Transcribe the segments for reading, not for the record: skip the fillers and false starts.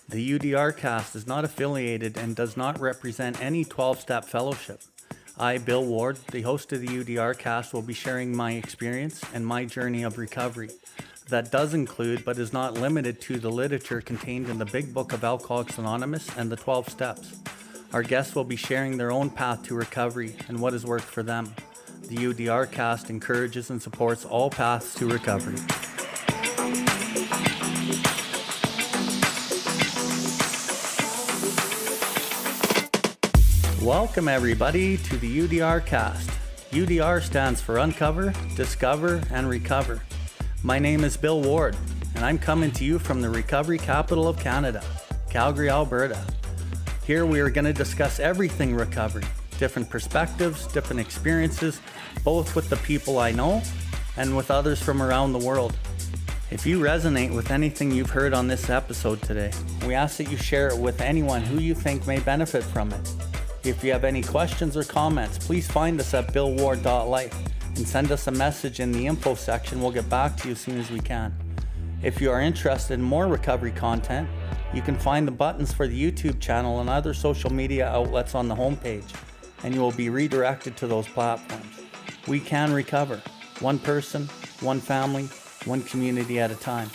The UDRcast is not affiliated and does not represent any 12-step fellowship. I, Bill Ward, the host of the UDRcast, will be sharing my experience and my journey of recovery. That does include, but is not limited to, the literature contained in the Big Book of Alcoholics Anonymous and the 12 Steps. Our guests will be sharing their own path to recovery and what has worked for them. The UDRcast encourages and supports all paths to recovery. Welcome everybody to the UDRcast. UDR stands for Uncover, Discover, and Recover. My name is Bill Ward, and I'm coming to you from the recovery capital of Canada, Calgary, Alberta. Here we are going to discuss everything recovery, different perspectives, different experiences, both with the people I know and with others from around the world. If you resonate with anything you've heard on this episode today, we ask that you share it with anyone who you think may benefit from it. If you have any questions or comments, please find us at billward.life and send us a message in the info section. We'll get back to you as soon as we can. If you are interested in more recovery content, you can find the buttons for the YouTube channel and other social media outlets on the homepage, and you will be redirected to those platforms. We can recover, one person, one family, one community at a time.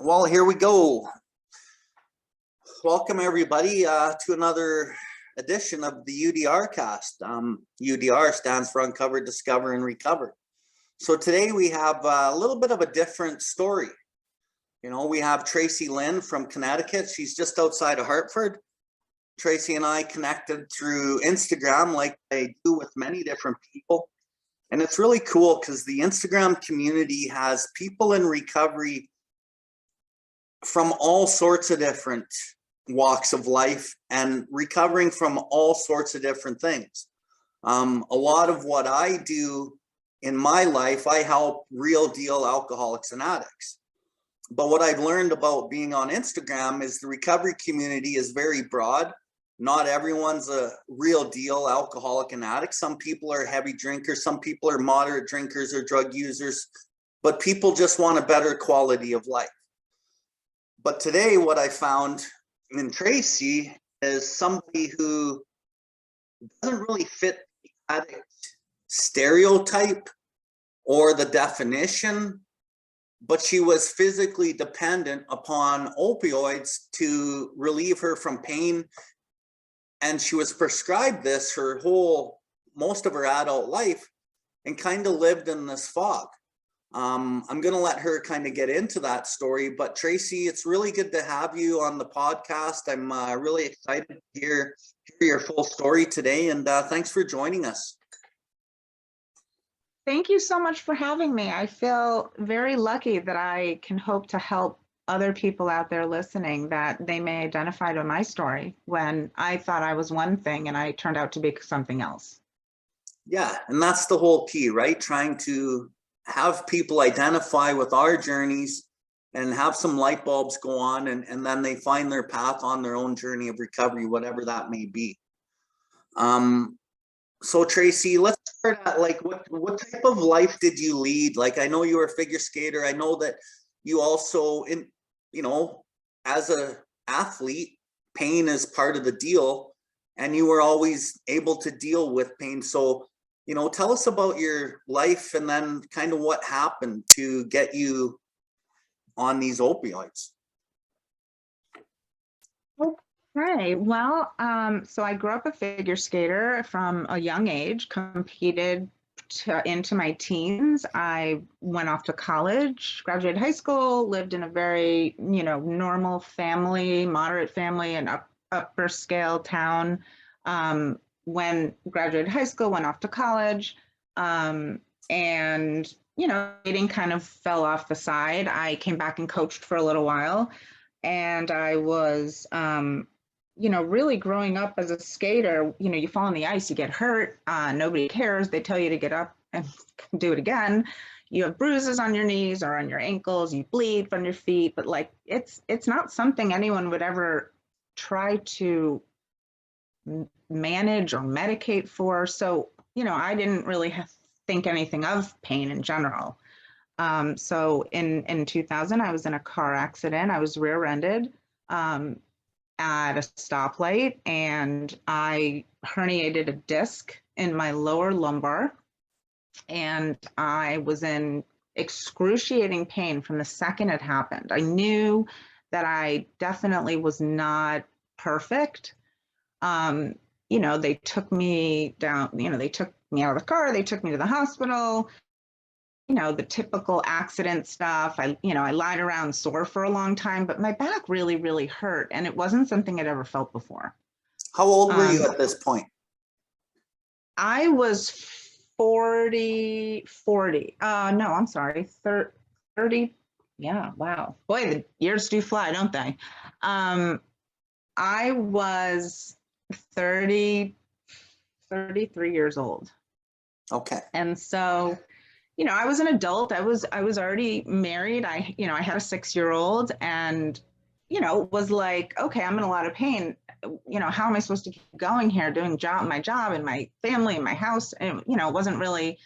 Well, here we go. Welcome everybody to another edition of the UDRcast. UDR stands for Uncover, Discover, and Recover. So today we have a little bit of a different story. You know, we have Tracy Lynn from Connecticut. She's just outside of Hartford. Tracy and I connected through Instagram like I do with many different people. And it's really cool because the Instagram community has people in recovery from all sorts of different walks of life and recovering from all sorts of different things. A lot of what I do in my life, I help real deal alcoholics and addicts. But what I've learned about being on Instagram is the recovery community is very broad. Not everyone's a real deal alcoholic and addict. Some people are heavy drinkers, some people are moderate drinkers or drug users, but people just want a better quality of life. But today what I found in Tracy is somebody who doesn't really fit the addict stereotype or the definition, but she was physically dependent upon opioids to relieve her from pain. And she was prescribed this most of her adult life and kind of lived in this fog. I'm going to let her kind of get into that story, but Tracy, it's really good to have you on the podcast. I'm really excited to hear your full story today, and thanks for joining us. Thank you so much for having me. I feel very lucky that I can hope to help other people out there listening, that they may identify to my story when I thought I was one thing and I turned out to be something else. Yeah, and that's the whole key, right? Trying to have people identify with our journeys and have some light bulbs go on, and then they find their path on their own journey of recovery, whatever that may be. So Tracy, let's start at like what type of life did you lead? Like, I know you were a figure skater. I know that you also, as a athlete, pain is part of the deal, and you were always able to deal with pain. So tell us about your life and then kind of what happened to get you on these opioids. Okay, well, so I grew up a figure skater from a young age, competed into my teens. I went off to college, graduated high school, lived in a very, normal family, moderate family, an upper scale town. When graduated high school, went off to college, and dating kind of fell off the side. I came back and coached for a little while, and I was, really growing up as a skater. You fall on the ice, you get hurt, nobody cares. They tell you to get up and do it again. you have bruises on your knees or on your ankles, you bleed from your feet, but like it's not something anyone would ever try to manage or medicate for. So, you know, I didn't really think anything of pain in general. So in 2000, I was in a car accident. I was rear-ended at a stoplight, and I herniated a disc in my lower lumbar, and I was in excruciating pain from the second it happened. I knew that I definitely was not perfect. You know, they took me down, you know, they took me out of the car, they took me to the hospital, you know, the typical accident stuff. You know, I lied around sore for a long time, but my back really, really hurt. And it wasn't something I'd ever felt before. How old were you at this point? I was 40. No, I'm sorry, 30. Yeah, wow. Boy, the years do fly, don't they? I was 33 years old. Okay. And so, you know, I was an adult. I was already married. You know, I had a 6-year-old, and, you know, was like, okay, I'm in a lot of pain. You know, how am I supposed to keep going here, doing my job and my family and my house? And, you know, I wasn't really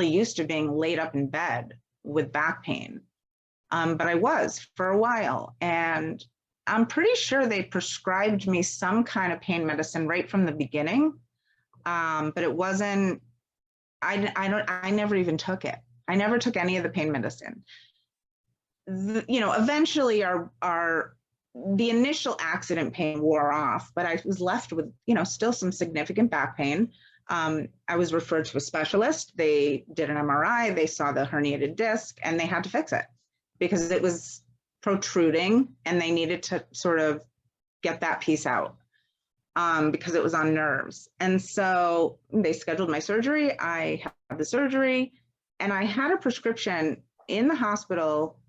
used to being laid up in bed with back pain. But I was for a while, and I'm pretty sure they prescribed me some kind of pain medicine right from the beginning. But it wasn't, I never even took it. I never took any of the pain medicine. You know, eventually the initial accident pain wore off, but I was left with, you know, still some significant back pain. I was referred to a specialist. They did an MRI, they saw the herniated disc, and they had to fix it because it was protruding, and they needed to sort of get that piece out because it was on nerves. And so they scheduled my surgery. I had the surgery, and I had a prescription in the hospital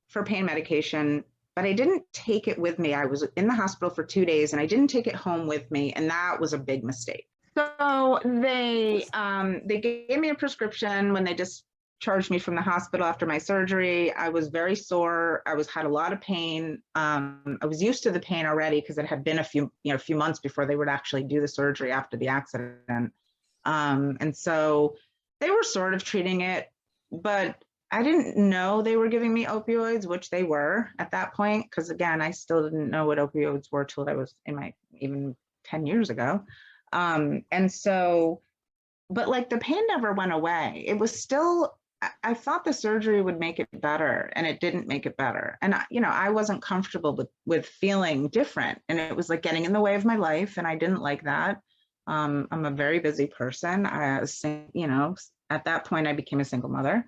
for pain medication, but I didn't take it with me. I was in the hospital for 2 days, and I didn't take it home with me, and that was a big mistake. So they gave me a prescription when they discharged me from the hospital after my surgery. I was very sore. Had a lot of pain. I was used to the pain already because it had been a few months before they would actually do the surgery after the accident. And so they were sort of treating it, but I didn't know they were giving me opioids, which they were at that point, because again, I still didn't know what opioids were till I was even 10 years ago. And so, but like the pain never went away. It was still, I thought the surgery would make it better, and it didn't make it better. And you know, I wasn't comfortable with feeling different, and it was like getting in the way of my life, and I didn't like that. I'm a very busy person. You know, at that point I became a single mother,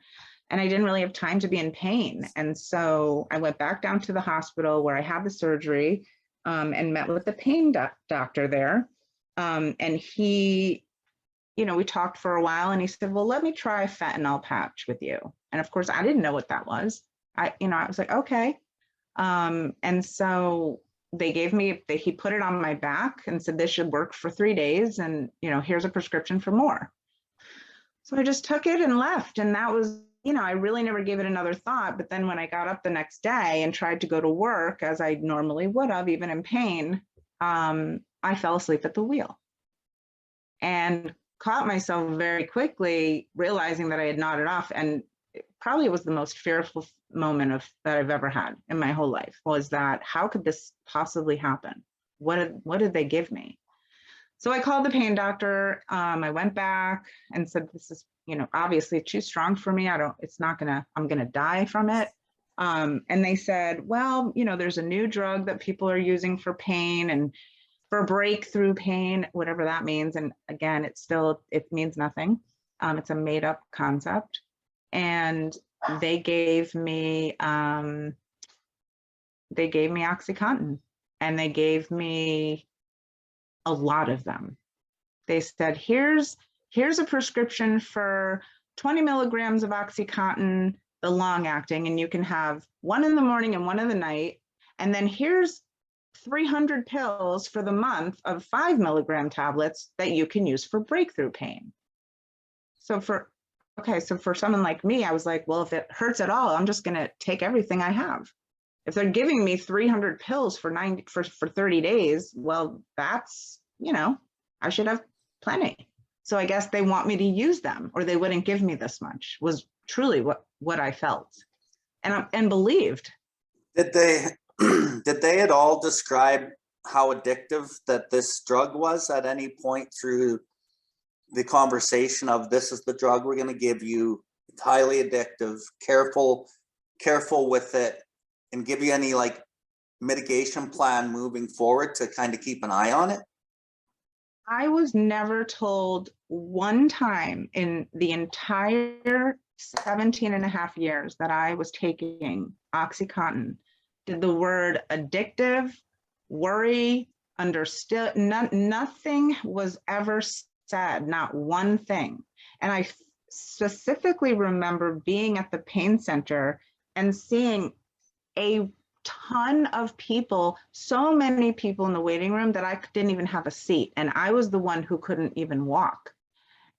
and I didn't really have time to be in pain. And so I went back down to the hospital where I had the surgery, and met with the pain doctor there. And he, you know, we talked for a while, and he said, well, let me try a fentanyl patch with you. And of course I didn't know what that was. I was like, okay. And so he put it on my back and said, this should work for 3 days. And, you know, here's a prescription for more. So I just took it and left. And that was, you know, I really never gave it another thought. But then when I got up the next day and tried to go to work as I normally would have, even in pain, I fell asleep at the wheel and caught myself very quickly realizing that I had nodded off. And probably it was the most fearful moment that I've ever had in my whole life, was that how could this possibly happen? What did they give me? So I called the pain doctor. I went back and said, this is, you know, obviously too strong for me. I'm gonna die from it. And they said, well, you know, there's a new drug that people are using for pain and for breakthrough pain, whatever that means. And again, it means nothing. It's a made up concept. And they gave me OxyContin, and they gave me a lot of them. They said, here's a prescription for 20 milligrams of OxyContin, the long acting, and you can have one in the morning and one in the night. And then here's 300 pills for the month of 5 milligram tablets that you can use for breakthrough pain. So for okay, so for someone like me, I was like, well, if it hurts at all, I'm just going to take everything I have. If they're giving me 300 pills for 30 days, well, that's, I should have plenty. So I guess they want me to use them or they wouldn't give me this much, was truly what I felt and believed. Did they did they at all describe how addictive that this drug was at any point through the conversation of, this is the drug we're going to give you, it's highly addictive, careful with it, and give you any like mitigation plan moving forward to kind of keep an eye on it? I was never told one time in the entire 17 and a half years that I was taking OxyContin did the word addictive, worry, understood. Nothing was ever said, not one thing. And I specifically remember being at the pain center and seeing a ton of people, so many people in the waiting room that I didn't even have a seat. And I was the one who couldn't even walk.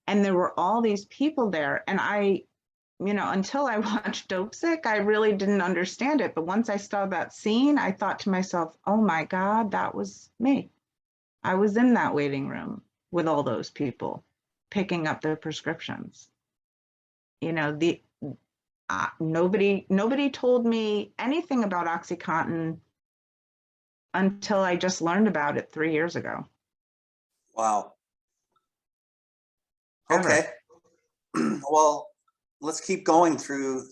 And there were all these people there. And I, until I watched Dope Sick, I really didn't understand it. But once I saw that scene, I thought to myself, oh my God, that was me. I was in that waiting room with all those people picking up their prescriptions. Nobody told me anything about OxyContin until I just learned about it 3 years ago. Wow. Ever. Okay. Well, let's keep going through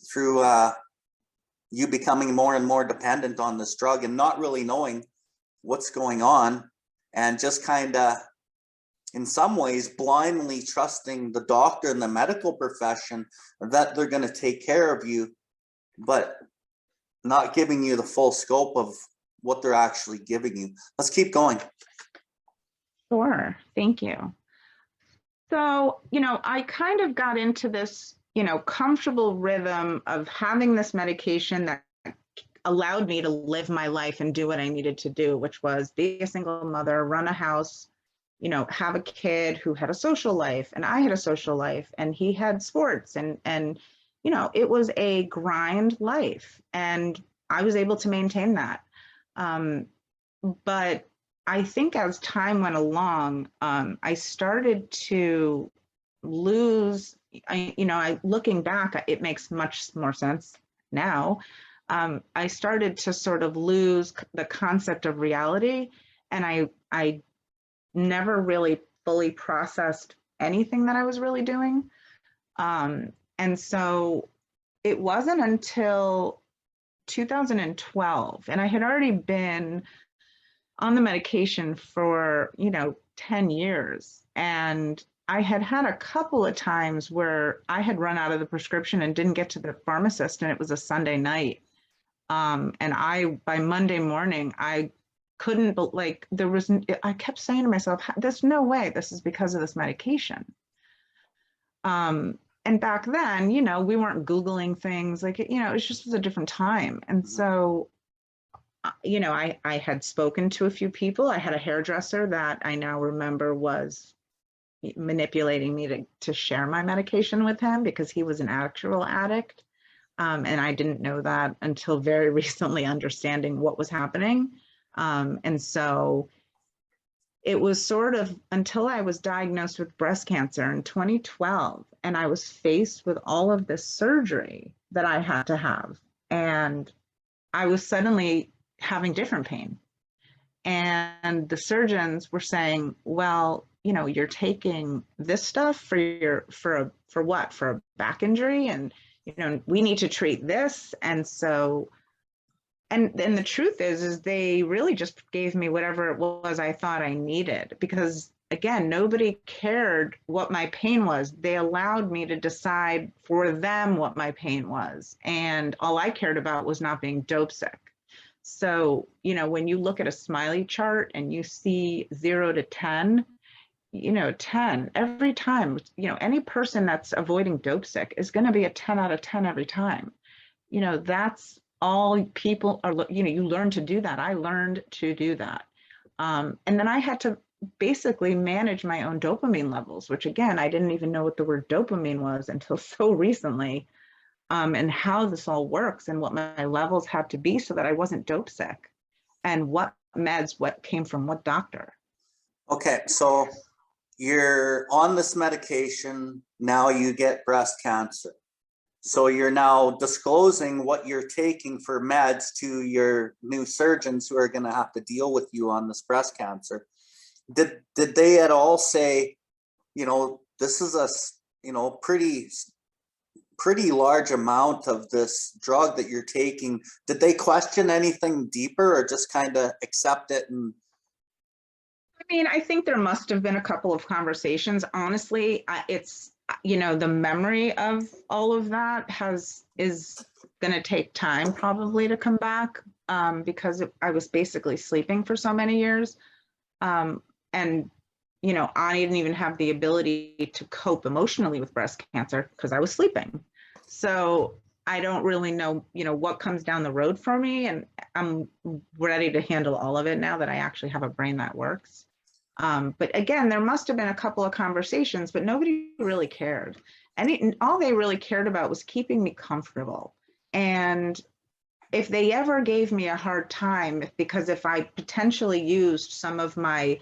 you becoming more and more dependent on this drug and not really knowing what's going on, and just kind of in some ways blindly trusting the doctor and the medical profession that they're going to take care of you, but not giving you the full scope of what they're actually giving you. Let's keep going. Sure. Thank you. So, I kind of got into this, comfortable rhythm of having this medication that allowed me to live my life and do what I needed to do, which was be a single mother, run a house, have a kid who had a social life, and I had a social life, and he had sports, and it was a grind life, and I was able to maintain that. But I think as time went along, I started to lose, looking back, it makes much more sense now. I started to sort of lose the concept of reality, and I never really fully processed anything that I was really doing. And so it wasn't until 2012, and I had already been on the medication for, 10 years. And I had had a couple of times where I had run out of the prescription and didn't get to the pharmacist, and it was a Sunday night. And by Monday morning, I couldn't, I kept saying to myself, there's no way this is because of this medication. And back then, we weren't Googling things, it was a different time. And so, I had spoken to a few people. I had a hairdresser that I now remember was manipulating me to share my medication with him because he was an actual addict. And I didn't know that until very recently, understanding what was happening. And so it was sort of until I was diagnosed with breast cancer in 2012, and I was faced with all of this surgery that I had to have. And I was suddenly having different pain. And the surgeons were saying, well, you're taking this stuff for what? For a back injury? And, we need to treat this. And so, and the truth is they really just gave me whatever it was I thought I needed, because again, nobody cared what my pain was. They allowed me to decide for them what my pain was. And all I cared about was not being dope sick. So, when you look at a smiley chart and you see 0 to 10, 10 every time, any person that's avoiding dope sick is going to be a 10 out of 10 every time. That's all people are, you learn to do that. I learned to do that. And then I had to basically manage my own dopamine levels, which again, I didn't even know what the word dopamine was until so recently, and how this all works and what my levels had to be so that I wasn't dope sick, and what meds, what came from what doctor. Okay, so you're on this medication, now you get breast cancer. So you're now disclosing what you're taking for meds to your new surgeons who are going to have to deal with you on this breast cancer. Did they at all say, this is a, pretty large amount of this drug that you're taking? Did they question anything deeper or just kind of accept it? And I mean, I think there must have been a couple of conversations. Honestly, it's, the memory of all of that is going to take time probably to come back, because I was basically sleeping for so many years. And, I didn't even have the ability to cope emotionally with breast cancer because I was sleeping. So I don't really know, what comes down the road for me. And I'm ready to handle all of it now that I actually have a brain that works. But again, there must have been a couple of conversations, but nobody really cared. And all they really cared about was keeping me comfortable. And if they ever gave me a hard time, because if I potentially used some of my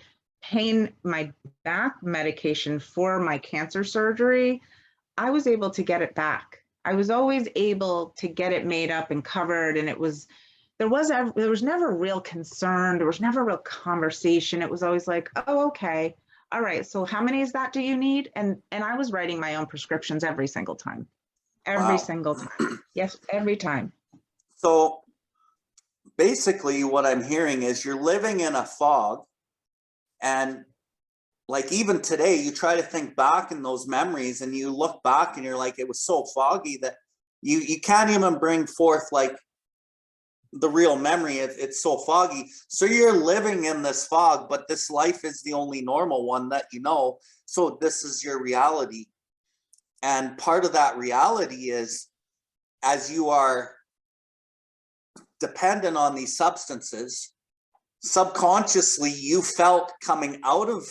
back medication for my cancer surgery, I was able to get it back. I was always able to get it made up and covered. And there was never real concern. There was never real conversation. It was always like, oh, okay. All right. So how many is that do you need? And I was writing my own prescriptions every single time. Every wow. single time. Yes, every time. So basically what I'm hearing is you're living in a fog, and like even today you try to think back in those memories and you look back and you're like, it was so foggy that you can't even bring forth like the real memory. It's so foggy. So you're living in this fog, but this life is the only normal one that so this is your reality. And part of that reality is, as you are dependent on these substances, subconsciously you felt coming out of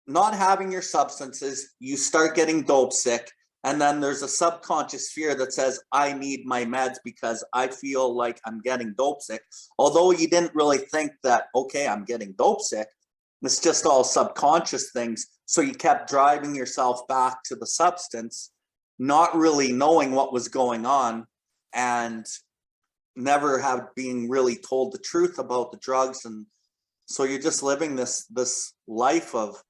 not having your substances, you start getting dope sick. And then there's a subconscious fear that says, I need my meds because I feel like I'm getting dope sick. Although you didn't really think that, okay, I'm getting dope sick. It's just all subconscious things. So you kept driving yourself back to the substance, not really knowing what was going on, and never being really told the truth about the drugs. And so you're just living this life of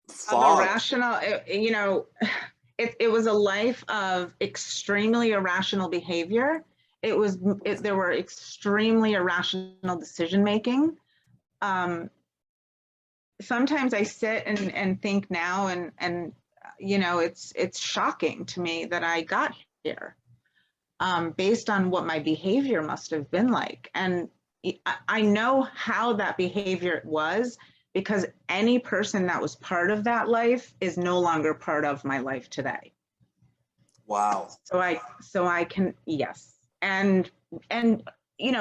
fog. Irrational, it was a life of extremely irrational behavior. There were extremely irrational decision making. Sometimes I sit and think now, and it's shocking to me that I got here, based on what my behavior must have been like. And I know how that behavior was, because any person that was part of that life is no longer part of my life today. Wow. So I can, yes. And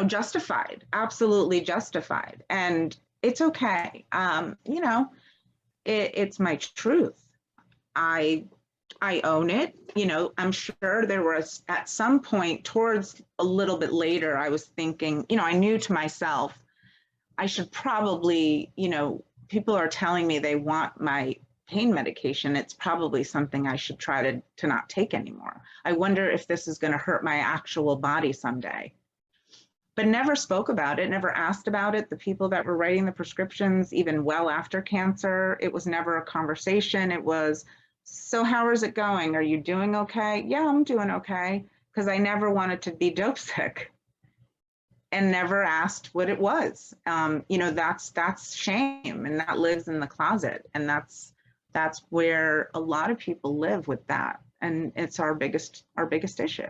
justified, absolutely justified. And it's okay. It's my truth. I own it. I'm sure there was at some point towards a little bit later, I was thinking, I knew to myself, I should probably, people are telling me they want my pain medication. It's probably something I should try to not take anymore. I wonder if this is going to hurt my actual body someday. But never spoke about it, never asked about it. The people that were writing the prescriptions, even well after cancer, it was never a conversation. It was, so how is it going? Are you doing okay? Yeah, I'm doing okay. Because I never wanted to be dope sick. And never asked what it was. That's shame, and that lives in the closet, and that's where a lot of people live with that, and it's our biggest issue.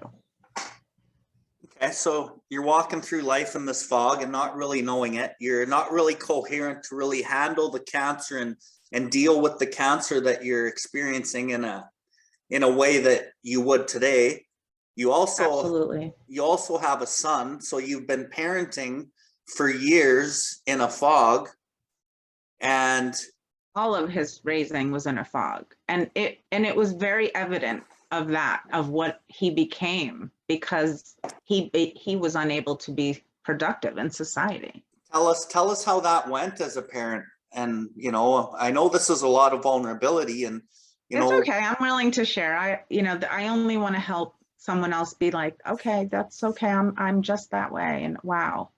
Okay, so you're walking through life in this fog and not really knowing it. You're not really coherent to really handle the cancer and deal with the cancer that you're experiencing in a way that you would today. You also have a son, so you've been parenting for years in a fog, And all of his raising was in a fog, and it was very evident of that, of what he became, because he was unable to be productive in society. tell us how that went as a parent. And, you know, I know this is a lot of vulnerability, and, you It's know, okay. I'm willing to share. I only want to help someone else be like, okay, that's okay. I'm just that way. And wow.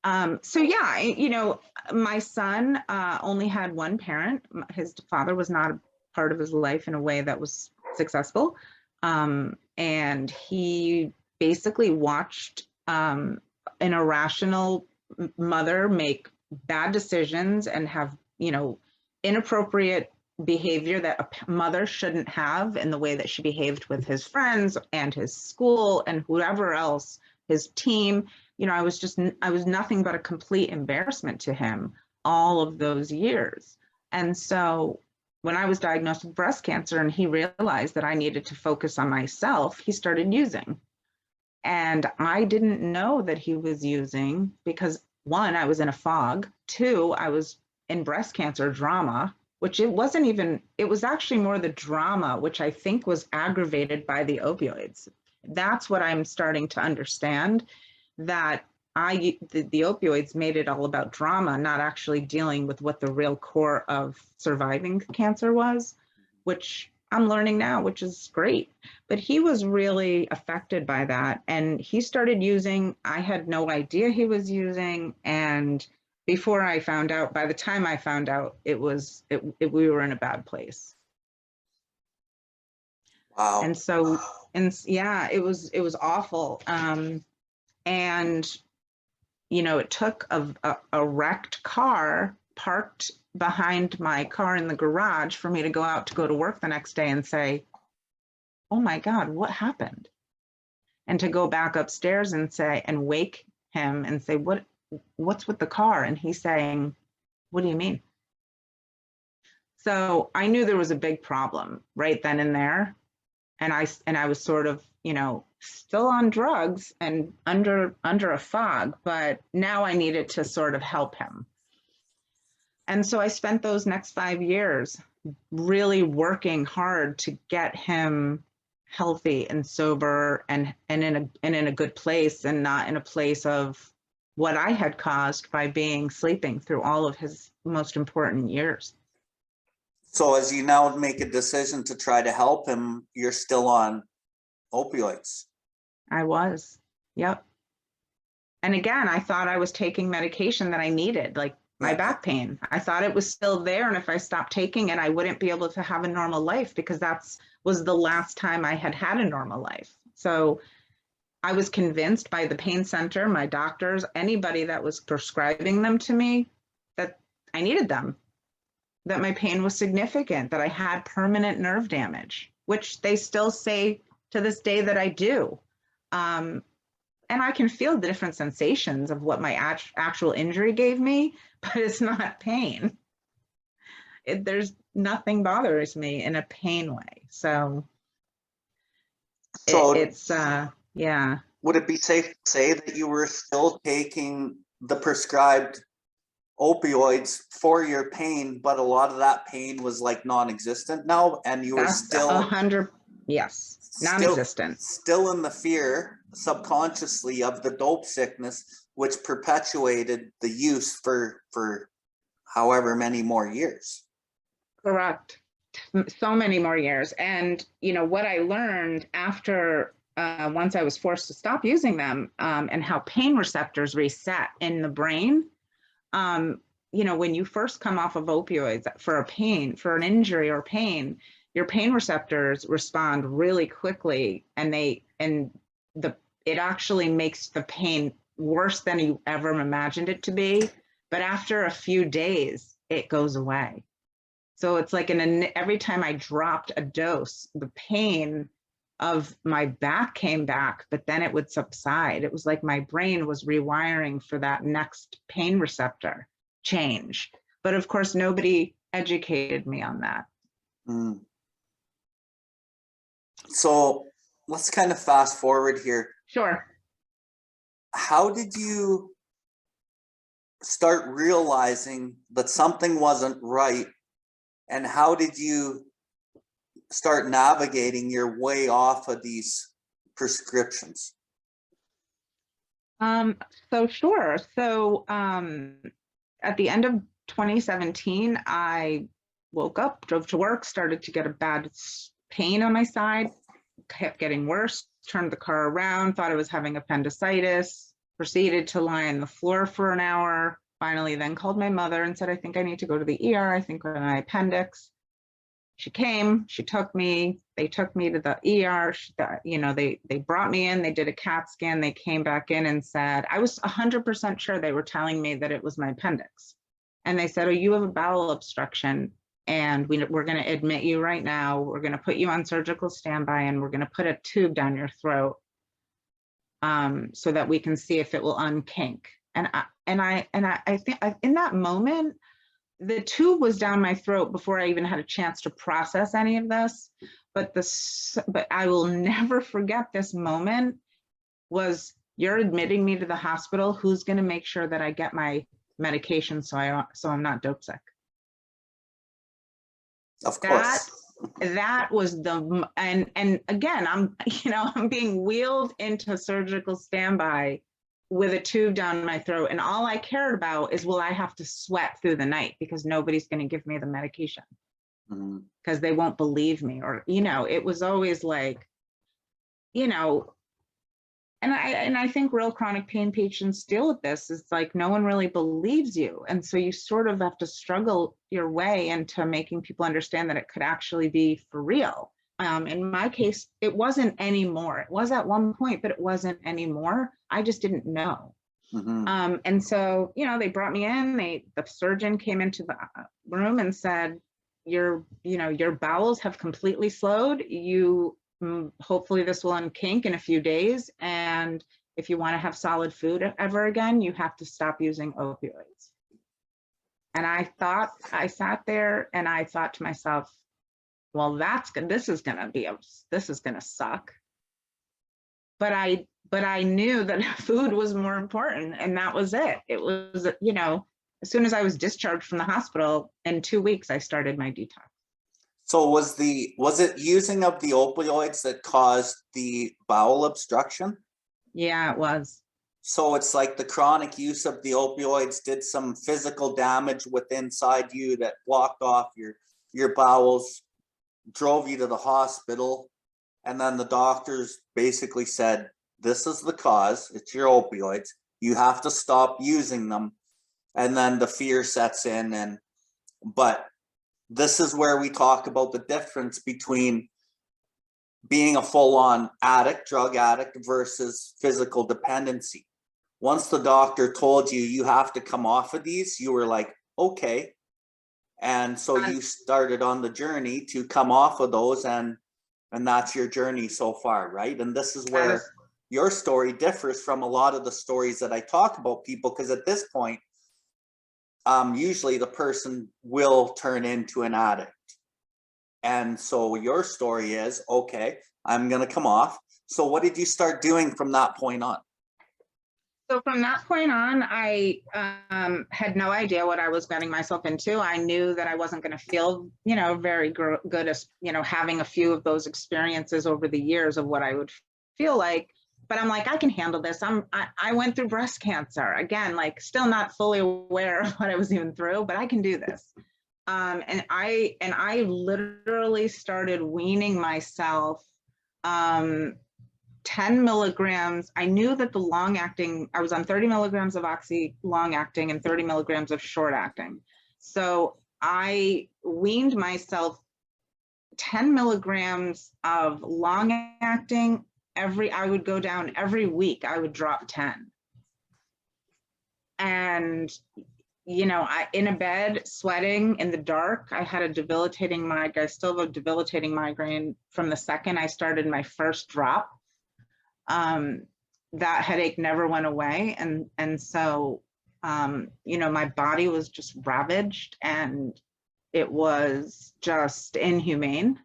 So yeah, my son only had one parent. His father was not a part of his life in a way that was successful. And he basically watched an irrational mother make bad decisions and have, inappropriate behavior that a mother shouldn't have, in the way that she behaved with his friends and his school and whoever else, his team. I was nothing but a complete embarrassment to him all of those years. And so when I was diagnosed with breast cancer and he realized that I needed to focus on myself, he started using. And I didn't know that he was using because, one, I was in a fog. Two, I was in breast cancer drama, which it was actually more the drama, which I think was aggravated by the opioids. That's what I'm starting to understand, that the opioids made it all about drama, not actually dealing with what the real core of surviving cancer was, which I'm learning now, which is great. But he was really affected by that. And he started using. I had no idea he was using. And before I found out, by the time I found out, we were in a bad place. wow. And so, and yeah, it was awful. And it took a wrecked car parked behind my car in the garage for me to go to work the next day and say, oh my God, what happened? And to go back upstairs and wake him and say, what's with the car? And he's saying, what do you mean? So I knew there was a big problem right then and there. And I was sort of, still on drugs and under a fog, but now I needed to sort of help him. And so I spent those next 5 years really working hard to get him healthy and sober and in a good place, and not in a place of what I had caused by sleeping through all of his most important years. So as you now make a decision to try to help him, you're still on opioids. I was. Yep. And again, I thought I was taking medication that I needed, like my back pain. I thought it was still there. And if I stopped taking it, I wouldn't be able to have a normal life, because was the last time I had had a normal life. So I was convinced by the pain center, my doctors, anybody that was prescribing them to me, that I needed them, that my pain was significant, that I had permanent nerve damage, which they still say to this day that I do. And I can feel the different sensations of what my actual injury gave me, but it's not pain. There's nothing bothers me in a pain way. So it's yeah. Would it be safe to say that you were still taking the prescribed opioids for your pain, but a lot of that pain was like non-existent now, and you were still 100, yes, non-existent, still in the fear subconsciously of the dope sickness, which perpetuated the use for however many more years? Correct. So many more years. And what I learned after once I was forced to stop using them, and how pain receptors reset in the brain. When you first come off of opioids for an injury or pain, your pain receptors respond really quickly, and it actually makes the pain worse than you ever imagined it to be. But after a few days, it goes away. So it's like every time I dropped a dose, the pain of my back came back, but then it would subside. It was like my brain was rewiring for that next pain receptor change. But of course, nobody educated me on that. Mm. So let's kind of fast forward here. Sure. How did you start realizing that something wasn't right? And how did you start navigating your way off of these prescriptions? So sure. So at the end of 2017, I woke up, drove to work, started to get a bad pain on my side, kept getting worse, turned the car around, thought I was having appendicitis, proceeded to lie on the floor for an hour, finally then called my mother and said, I think I need to go to the ER. I think my appendix. She came, she took me, they took me to the ER, they brought me in, they did a CAT scan, they came back in and said, I was 100% sure they were telling me that it was my appendix. And they said, oh, you have a bowel obstruction and we're gonna admit you right now, we're gonna put you on surgical standby and we're gonna put a tube down your throat so that we can see if it will unkink. And I think in that moment, the tube was down my throat before I even had a chance to process any of this. But I will never forget this moment was, you're admitting me to the hospital. Who's going to make sure that I get my medication so I'm not dope sick? Of course. That was and again, I'm being wheeled into surgical standby with a tube down my throat. And all I cared about is, will I have to sweat through the night because nobody's going to give me the medication because they won't believe me, or, it was always like, and I think real chronic pain patients deal with this. It's like, no one really believes you. And so you sort of have to struggle your way into making people understand that it could actually be for real. In my case, it wasn't anymore. It was at one point, but it wasn't anymore. I just didn't know. And so, they brought me in, the surgeon came into the room and said, your bowels have completely slowed. Hopefully this will unkink in a few days. And if you want to have solid food ever again, you have to stop using opioids. And I sat there and I thought to myself, well, that's good. This is going to suck. But I knew that food was more important, and that was it. It was, as soon as I was discharged from the hospital, in 2 weeks, I started my detox. So was it using of the opioids that caused the bowel obstruction? Yeah, it was. So it's like the chronic use of the opioids did some physical damage within inside you that blocked off your bowels, drove you to the hospital, and then the doctors basically said, this is the cause, it's your opioids, you have to stop using them. And then the fear sets in, but this is where we talk about the difference between being a full-on drug addict versus physical dependency. Once the doctor told you you have to come off of these, you were like, okay. And so you started on the journey to come off of those, and that's your journey so far, right? And this is where your story differs from a lot of the stories that I talk about people, because at this point, usually the person will turn into an addict. And so your story is, okay, I'm going to come off. So what did you start doing from that point on? So from that point on, I had no idea what I was getting myself into. I knew that I wasn't going to feel, very good as, having a few of those experiences over the years of what I would feel like. But I'm like, I can handle this. I went through breast cancer again, like still not fully aware of what I was even through, but I can do this. And I literally started weaning myself 10 milligrams. I knew that the long acting, I was on 30 milligrams of oxy long acting and 30 milligrams of short acting. So I weaned myself 10 milligrams of long acting I would go down every week. I would drop 10. And, in a bed, sweating in the dark, I had a debilitating migraine. I still have a debilitating migraine from the second I started my first drop. That headache never went away. And so, my body was just ravaged and it was just inhumane.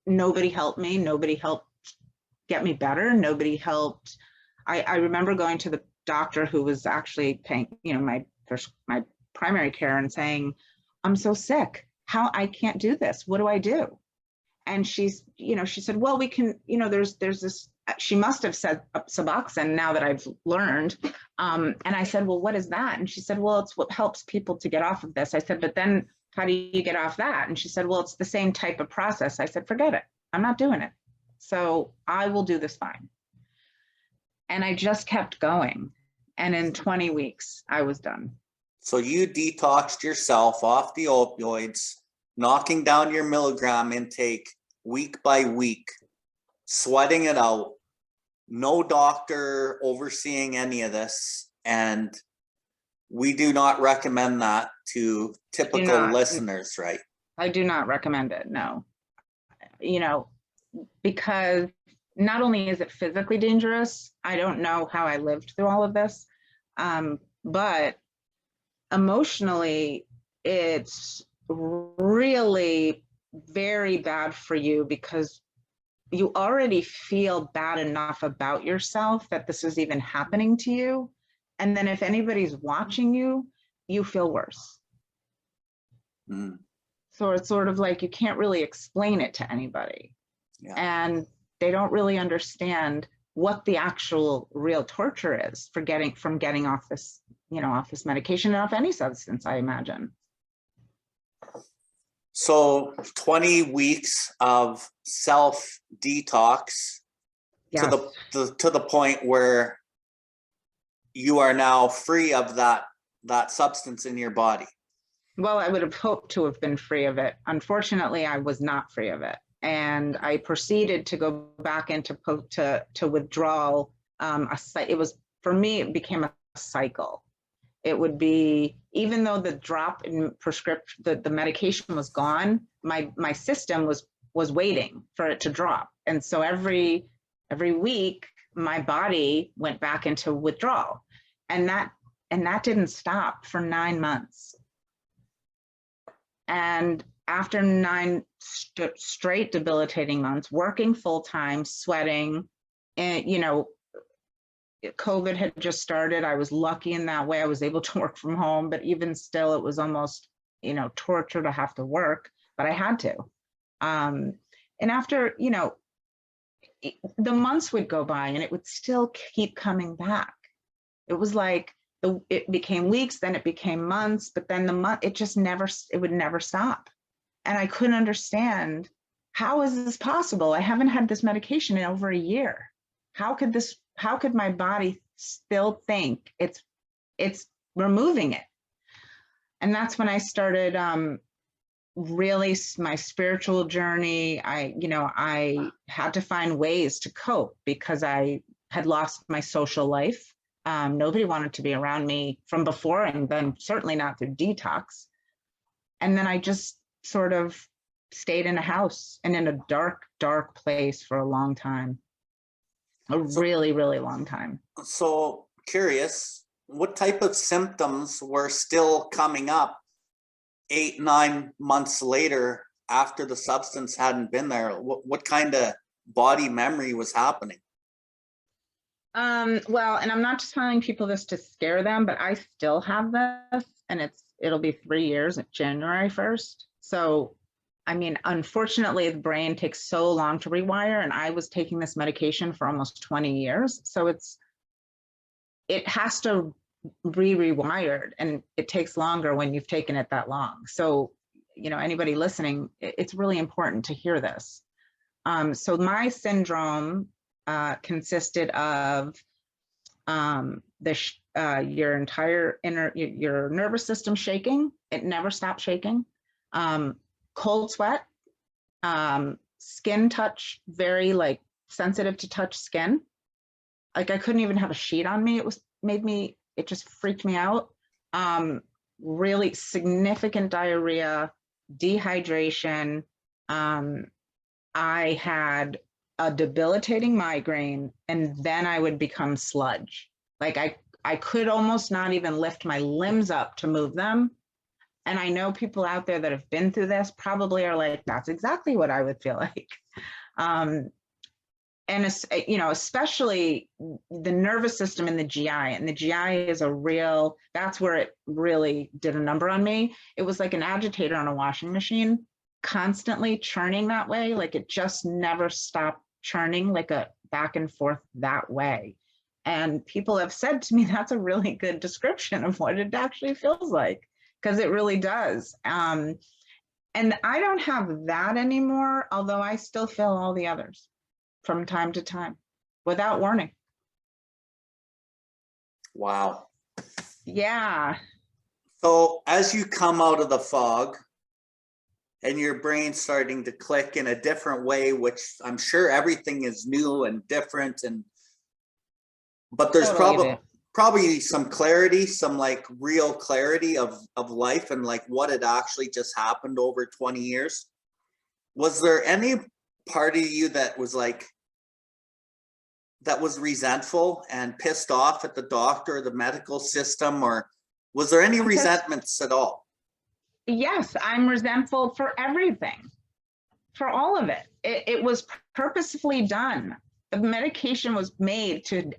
Nobody helped me. Nobody helped get me better. Nobody helped. I remember going to doctor who was actually paying, my primary care and saying, I'm so sick. How I can't do this. What do I do? And she said, well, we can, there's this, she must have said Suboxone now that I've learned. And I said, well, what is that? And she said, well, it's what helps people to get off of this. I said, but then how do you get off that? And she said, well, it's the same type of process. I said, forget it. I'm not doing it. So I will do this fine. And I just kept going. And in 20 weeks, I was done. So you detoxed yourself off the opioids, knocking down your milligram intake week by week, sweating it out, no doctor overseeing any of this. And we do not recommend that to typical listeners, right? I do not recommend it, no. Because not only is it physically dangerous, I don't know how I lived through all of this, but emotionally, it's really very bad for you because you already feel bad enough about yourself that this is even happening to you. And then if anybody's watching you, you feel worse. Mm. So it's sort of like you can't really explain it to anybody. Yeah. And they don't really understand what the actual real torture is for getting off this, off this medication and off any substance, I imagine. So 20 weeks of self detox, Yes. to the point where you are now free of that substance in your body. Well, I would have hoped to have been free of it. Unfortunately, I was not free of it. And I proceeded to go back into withdrawal. It was, for me, it became a cycle. It would be, even though the drop in prescription, the medication was gone, my system was waiting for it to drop. And so every week, my body went back into withdrawal. And that didn't stop for 9 months. And after 9 straight debilitating months, working full time, sweating, and COVID had just started. I was lucky in that way. I was able to work from home, but even still, it was almost, torture to have to work, but I had to. And after, the months would go by and it would still keep coming back. It was like, it became weeks, then it became months, but then it would never stop. And I couldn't understand, how is this possible? I haven't had this medication in over a year. How could my body still think it's removing it? And that's when I started really my spiritual journey. I had to find ways to cope because I had lost my social life. Nobody wanted to be around me from before, and then certainly not through detox. And then I just sort of stayed in a house and in a dark, dark place for a long time. Really, really long time. So curious, what type of symptoms were still coming up 8-9 months later after the substance hadn't been there? What kind of body memory was happening? Well, and I'm not just telling people this to scare them, but I still have this, and it'll be 3 years, January 1st. So, I mean, unfortunately, the brain takes so long to rewire, and I was taking this medication for almost 20 years. So it has to be rewired, and it takes longer when you've taken it that long. So, anybody listening, it's really important to hear this. So my syndrome consisted of your entire your nervous system shaking. It never stopped shaking. Cold sweat, skin touch, very sensitive to touch skin. Like I couldn't even have a sheet on me. It just freaked me out. Really significant diarrhea, dehydration. I had a debilitating migraine, and then I would become sludge. Like I could almost not even lift my limbs up to move them. And I know people out there that have been through this probably are like, that's exactly what I would feel like. and you know, especially the nervous system and the GI, and the GI is a real, that's where it really did a number on me. It was like an agitator on a washing machine, constantly churning that way. Like it just never stopped churning, like a back and forth that way. And people have said to me, that's a really good description of what it actually feels like, because it really does. And I don't have that anymore, although I still feel all the others from time to time without warning. Wow. Yeah. So as you come out of the fog and your brain's starting to click in a different way, which I'm sure everything is new and different, but there's probably some clarity, some like real clarity of life and like what had actually just happened over 20 years. Was there any part of you that was like, that was resentful and pissed off at the doctor or the medical system, or was there any resentments at all? Yes, I'm resentful for everything, for all of it. It was purposefully done. The medication was made to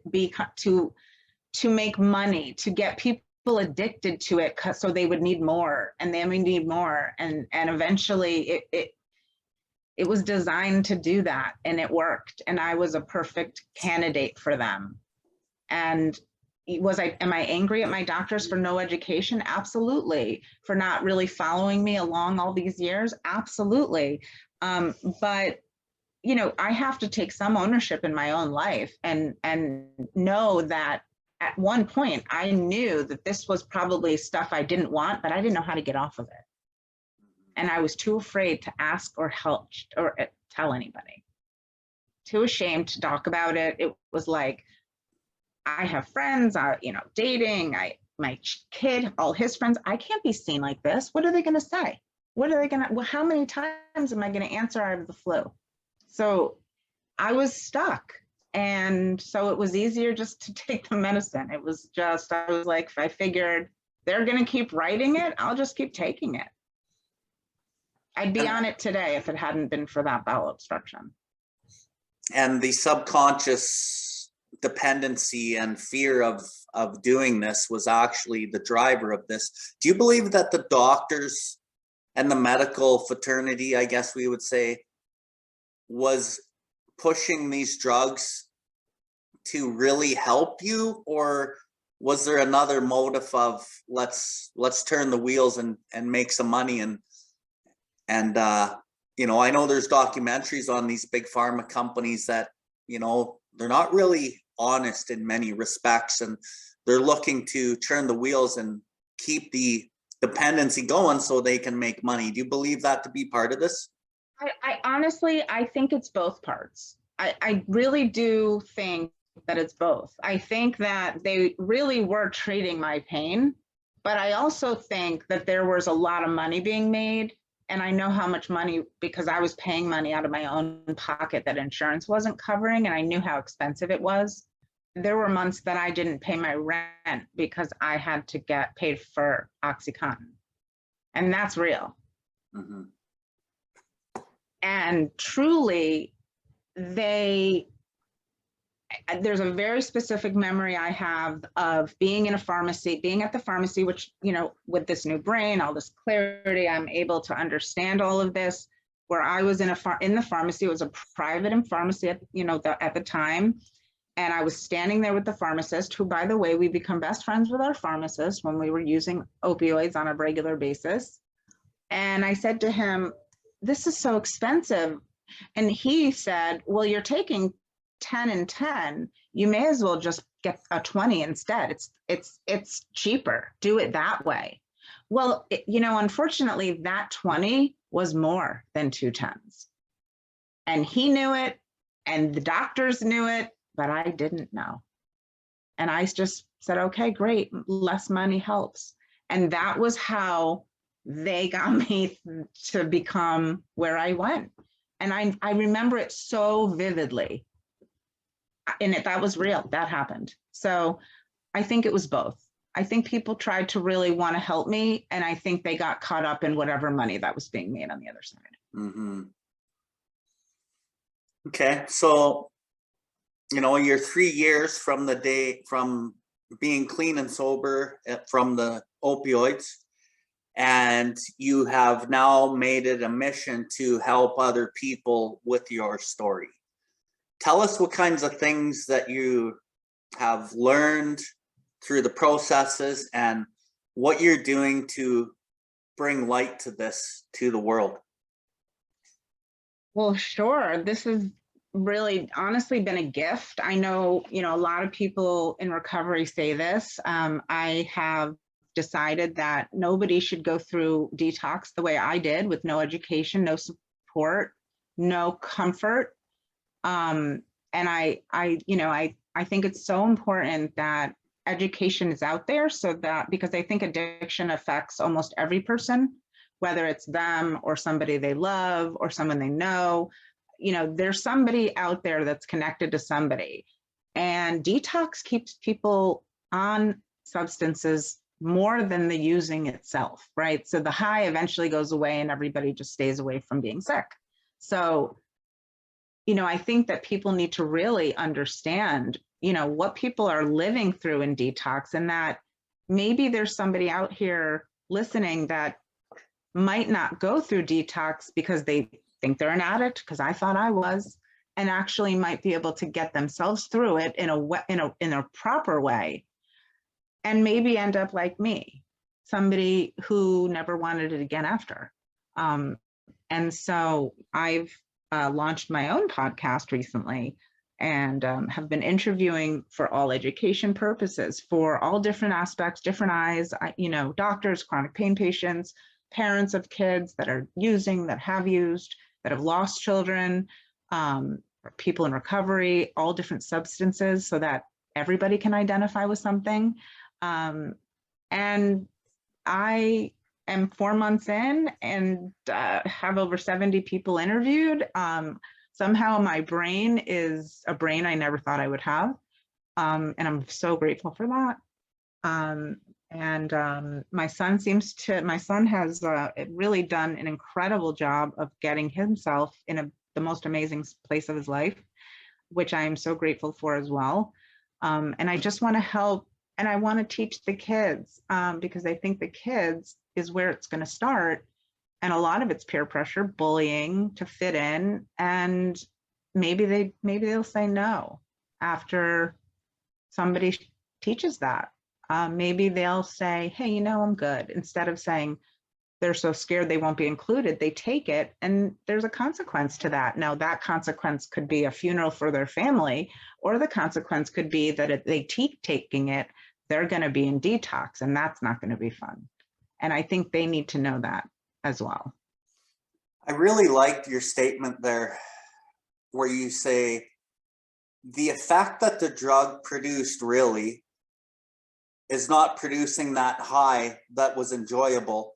make money, to get people addicted to it, so they would need more, and then we need more, and eventually it was designed to do that, and it worked, and I was a perfect candidate for them. And am I angry at my doctors for no education? Absolutely. For not really following me along all these years? Absolutely. But you know, I have to take some ownership in my own life and know that at one point I knew that this was probably stuff I didn't want, but I didn't know how to get off of it. And I was too afraid to ask or help or tell anybody. Too ashamed to talk about it. It was like, I have friends, you know, dating, my kid, all his friends, I can't be seen like this. What are they going to say? What are they going to, well, how many times am I going to answer I have the flu? So I was stuck. And so it was easier just to take the medicine. It was just, I was like, if I figured they're going to keep writing it, I'll just keep taking it. I'd be on it today if it hadn't been for that bowel obstruction. And the subconscious dependency and fear of doing this was actually the driver of this. Do you believe that the doctors and the medical fraternity, I guess we would say, was pushing these drugs to really help you, or was there another motive of let's turn the wheels and make some money? And you know, I know there's documentaries on these big pharma companies that, you know, they're not really honest in many respects, and they're looking to turn the wheels and keep the dependency going so they can make money. Do you believe that to be part of this? I honestly, I think it's both parts. I really do think that it's both. I think that they really were treating my pain, but I also think that there was a lot of money being made. And I know how much money, because I was paying money out of my own pocket that insurance wasn't covering, and I knew how expensive it was. There were months that I didn't pay my rent because I had to get paid for OxyContin. And that's real. Mm-hmm. And truly, there's a very specific memory I have of being in a pharmacy, being at the pharmacy, which, you know, with this new brain, all this clarity, I'm able to understand all of this, where I was in the pharmacy. It was a private pharmacy at, you know, at the time. And I was standing there with the pharmacist, who, by the way, we become best friends with our pharmacist when we were using opioids on a regular basis. And I said to him, this is so expensive. And he said, well, you're taking 10 and 10, you may as well just get a 20 instead. It's cheaper. Do it that way. Well, you know, unfortunately, that 20 was more than 2 10s. And he knew it, and the doctors knew it, but I didn't know. And I just said, okay, great, less money helps. And that was how they got me to become where I went. And I remember it so vividly. And that was real, that happened. So I think it was both. I think people tried to really want to help me, and I think they got caught up in whatever money that was being made on the other side. Mm-hmm. Okay, so you know, you're 3 years from the day, from being clean and sober from the opioids, and you have now made it a mission to help other people with your story. Tell us what kinds of things that you have learned through the processes and what you're doing to bring light to this, to the world. Well, sure. This has really honestly been a gift. I know, you know, a lot of people in recovery say this. I have decided that nobody should go through detox the way I did, with no education, no support, no comfort. And I think it's so important that education is out there, so that, because I think addiction affects almost every person, whether it's them or somebody they love or someone they know. You know, there's somebody out there that's connected to somebody. And detox keeps people on substances more than the using itself, right? So the high eventually goes away and everybody just stays away from being sick. So, you know, I think that people need to really understand, you know, what people are living through in detox, and that maybe there's somebody out here listening that might not go through detox because they think they're an addict, because I thought I was, and actually might be able to get themselves through it in a proper way, and maybe end up like me, somebody who never wanted it again after. And so I've launched my own podcast recently, and have been interviewing for all education purposes, for all different aspects, different eyes, you know, doctors, chronic pain patients, parents of kids that are using, that have used, that have lost children, people in recovery, all different substances, so that everybody can identify with something. And I am 4 months in and have over 70 people interviewed. Somehow my brain is a brain I never thought I would have. And I'm so grateful for that. My son has really done an incredible job of getting himself in the most amazing place of his life, which I am so grateful for as well. And I just want to help, and I want to teach the kids, because I think the kids is where it's going to start. And a lot of it's peer pressure, bullying to fit in, and maybe they'll say no after somebody teaches that. Maybe they'll say, hey, you know, I'm good. Instead of saying they're so scared they won't be included, they take it, and there's a consequence to that. Now, that consequence could be a funeral for their family, or the consequence could be that if they keep taking it, they're going to be in detox, and that's not going to be fun. And I think they need to know that as well. I really liked your statement there, where you say the effect that the drug produced really is not producing that high that was enjoyable.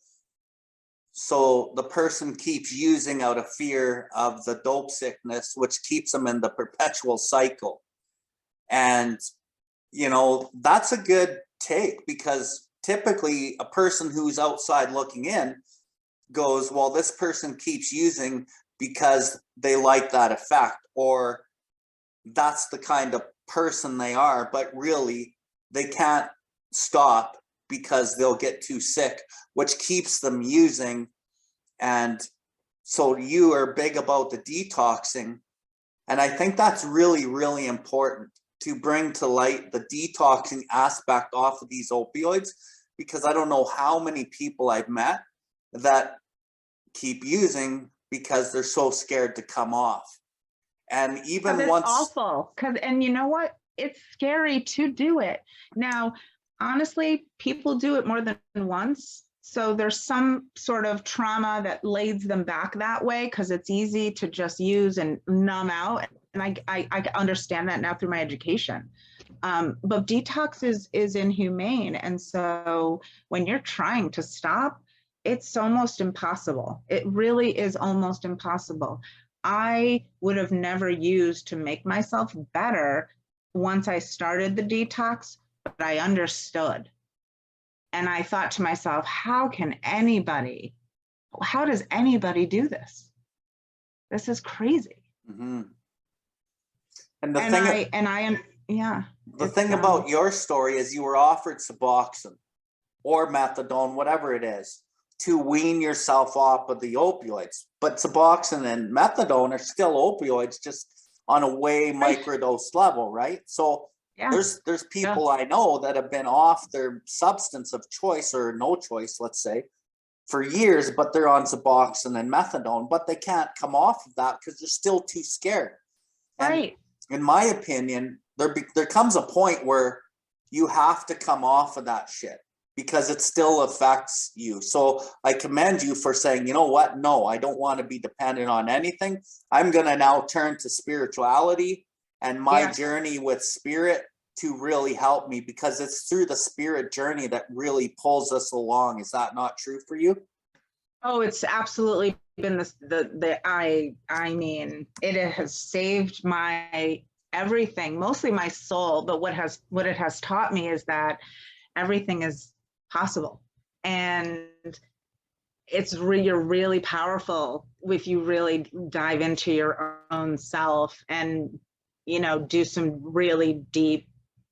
So the person keeps using out of fear of the dope sickness, which keeps them in the perpetual cycle. And, you know, that's a good take, because typically a person who's outside looking in goes, well, this person keeps using because they like that effect, or that's the kind of person they are, but really they can't stop because they'll get too sick, which keeps them using. And so you are big about the detoxing. And I think that's really, really important to bring to light the detoxing aspect off of these opioids, because I don't know how many people I've met that keep using because they're so scared to come off. And even once, awful, and you know what? It's scary to do it. Now, honestly, people do it more than once. So there's some sort of trauma that leads them back that way, because it's easy to just use and numb out. And I understand that now through my education. But detox is inhumane. And so when you're trying to stop, it's almost impossible. It really is almost impossible. I would have never used to make myself better once I started the detox, but I understood. And I thought to myself, how does anybody do this? This is crazy. Mm-hmm. And the And thing, yeah. the thing about your story is you were offered Suboxone or methadone, whatever it is, to wean yourself off of the opioids. But Suboxone and methadone are still opioids, just on a way microdose level, right? So Yeah. there's people I know that have been off their substance of choice or no choice, let's say, for years, but they're on Suboxone and methadone, but they can't come off of that because they're still too scared. Right. And in my opinion, there comes a point where you have to come off of that shit because it still affects you. So I commend you for saying, you know what? No, I don't want to be dependent on anything. I'm going to now turn to spirituality and my journey with spirit to really help me, because it's through the spirit journey that really pulls us along. Is that not true for you? Oh, it's absolutely been I mean, it has saved my everything, mostly my soul, but what it has taught me is that everything is possible. And you're really powerful if you really dive into your own self and, do some really deep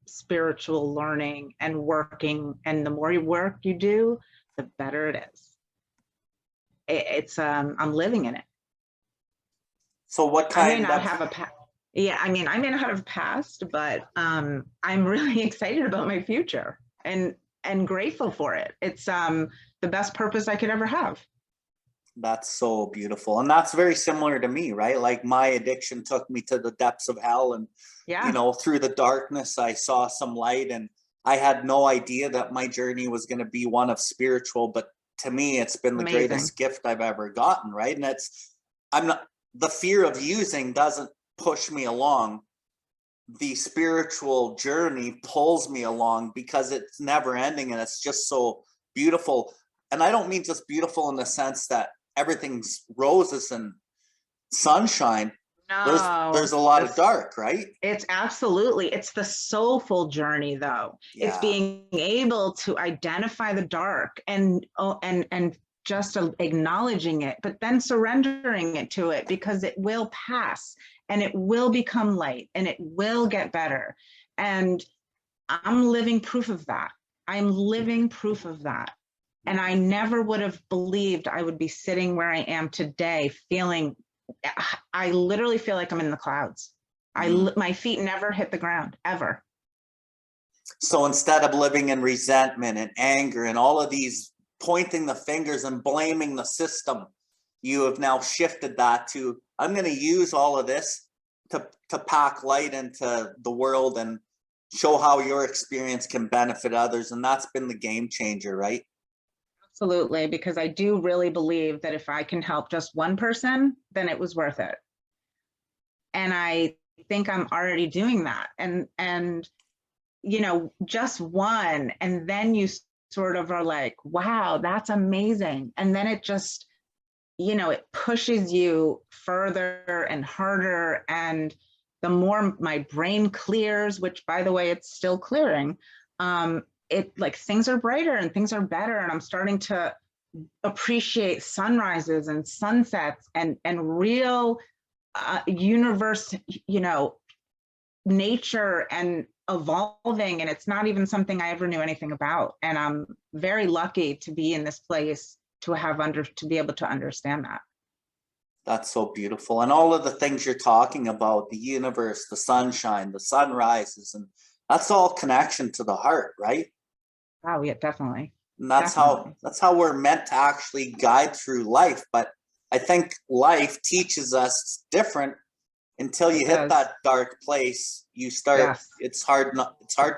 spiritual learning and working. And the more work you do, the better it is. I'm living in it. So what kind I may not have I may not have a past, but I'm really excited about my future and grateful for it. It's the best purpose I could ever have. That's so beautiful. And that's very similar to me, right? Like my addiction took me to the depths of hell, and through the darkness I saw some light, and I had no idea that my journey was going to be one of spiritual, but to me it's been the greatest gift I've ever gotten, right? And the fear of using doesn't push me along. The spiritual journey pulls me along because it's never ending and it's just so beautiful. And I don't mean just beautiful in the sense that everything's roses and sunshine. No, there's a lot of dark, right? It's the soulful journey though. Yeah. It's being able to identify the dark and just acknowledging it, but then surrendering it to it, because it will pass and it will become light and it will get better. And I'm living proof of that. I'm living proof of that. And I never would have believed I would be sitting where I am today, I literally feel like I'm in the clouds. My feet never hit the ground, ever. So instead of living in resentment and anger and all of these pointing the fingers and blaming the system, you have now shifted that to, I'm going to use all of this to pack light into the world and show how your experience can benefit others. And that's been the game changer, right? Absolutely, because I do really believe that if I can help just one person, then it was worth it. And I think I'm already doing that. And just one, and then you sort of are like, wow, that's amazing. And then it just, it pushes you further and harder. And the more my brain clears, which by the way, it's still clearing, things are brighter and things are better. And I'm starting to appreciate sunrises and sunsets and real universe, nature and evolving. And it's not even something I ever knew anything about. And I'm very lucky to be in this place to be able to understand that. That's so beautiful. And all of the things you're talking about, the universe, the sunshine, the sunrises, and that's all connection to the heart, right? Oh yeah, definitely. And that's how we're meant to actually guide through life. But I think life teaches us different. Until you hit that dark place, you start, it's hard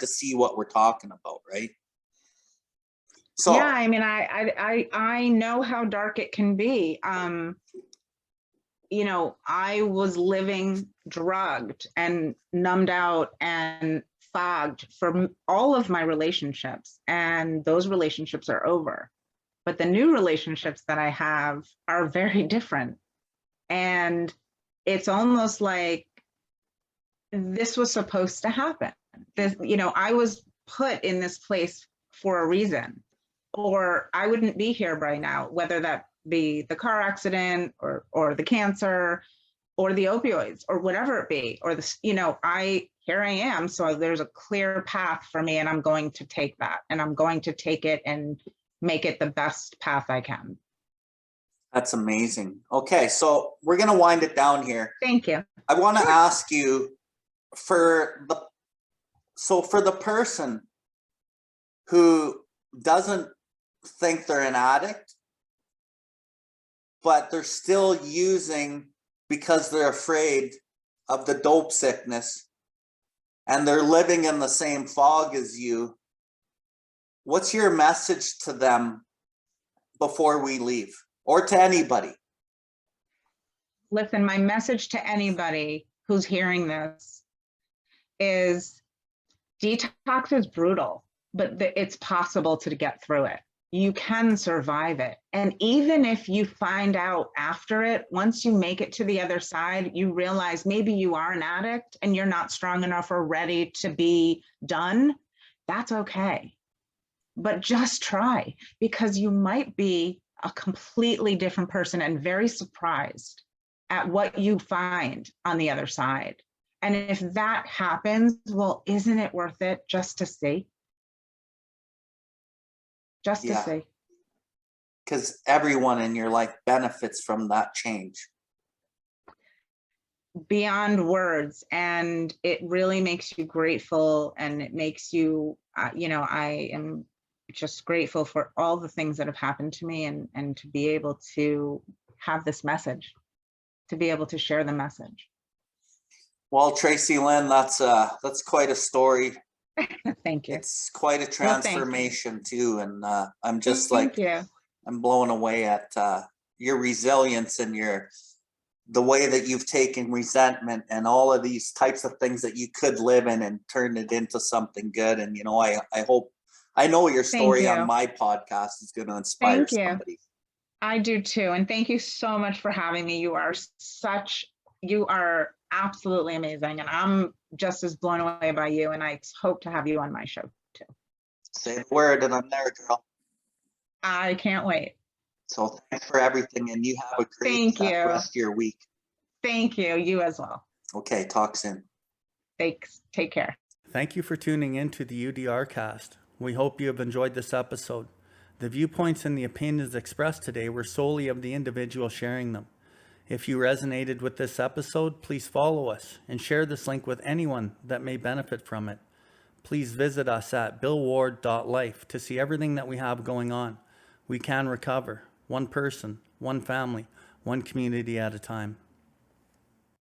to see what we're talking about, right? So yeah, I mean, I know how dark it can be. I was living drugged and numbed out and fogged for all of my relationships, and those relationships are over. But the new relationships that I have are very different. And it's almost like this was supposed to happen. I was put in this place for a reason, or I wouldn't be here right now, whether that be the car accident or the cancer. or the opioids or whatever it be, or this, here I am. So there's a clear path for me, and I'm going to take that, and I'm going to take it and make it the best path I can. That's amazing. Okay, so we're going to wind it down here. Thank you. I want to ask you for the person who doesn't think they're an addict, but they're still using because they're afraid of the dope sickness, and they're living in the same fog as you, what's your message to them before we leave, or to anybody? Listen, my message to anybody who's hearing this is detox is brutal, but it's possible to get through it. You can survive it. And even if you find out after it, once you make it to the other side, you realize maybe you are an addict and you're not strong enough or ready to be done. That's okay. But just try, because you might be a completely different person and very surprised at what you find on the other side. And if that happens, well, isn't it worth it just to see? Just to see. Because everyone in your life benefits from that change. Beyond words. And it really makes you grateful, and it makes you, I am just grateful for all the things that have happened to me, and to be able to have this message, to be able to share the message. Well, Tracy Lynn, that's quite a story. Thank you. It's quite a transformation too, and I'm just I'm blown away at your resilience and the way that you've taken resentment and all of these types of things that you could live in and turn it into something good. And I know your story on my podcast is going to inspire somebody. I do too, and thank you so much for having me. You are absolutely amazing, and I'm just as blown away by you, and I hope to have you on my show too. Say the word and I'm there, girl. I can't wait. So thanks for everything, and you have a great rest of your week. Thank you. You as well. Okay, talk soon. Thanks. Take care. Thank you for tuning in to the UDRcast. We hope you have enjoyed this episode. The viewpoints and the opinions expressed today were solely of the individual sharing them. If you resonated with this episode, please follow us and share this link with anyone that may benefit from it. Please visit us at billward.life to see everything that we have going on. We can recover, one person, one family, one community at a time.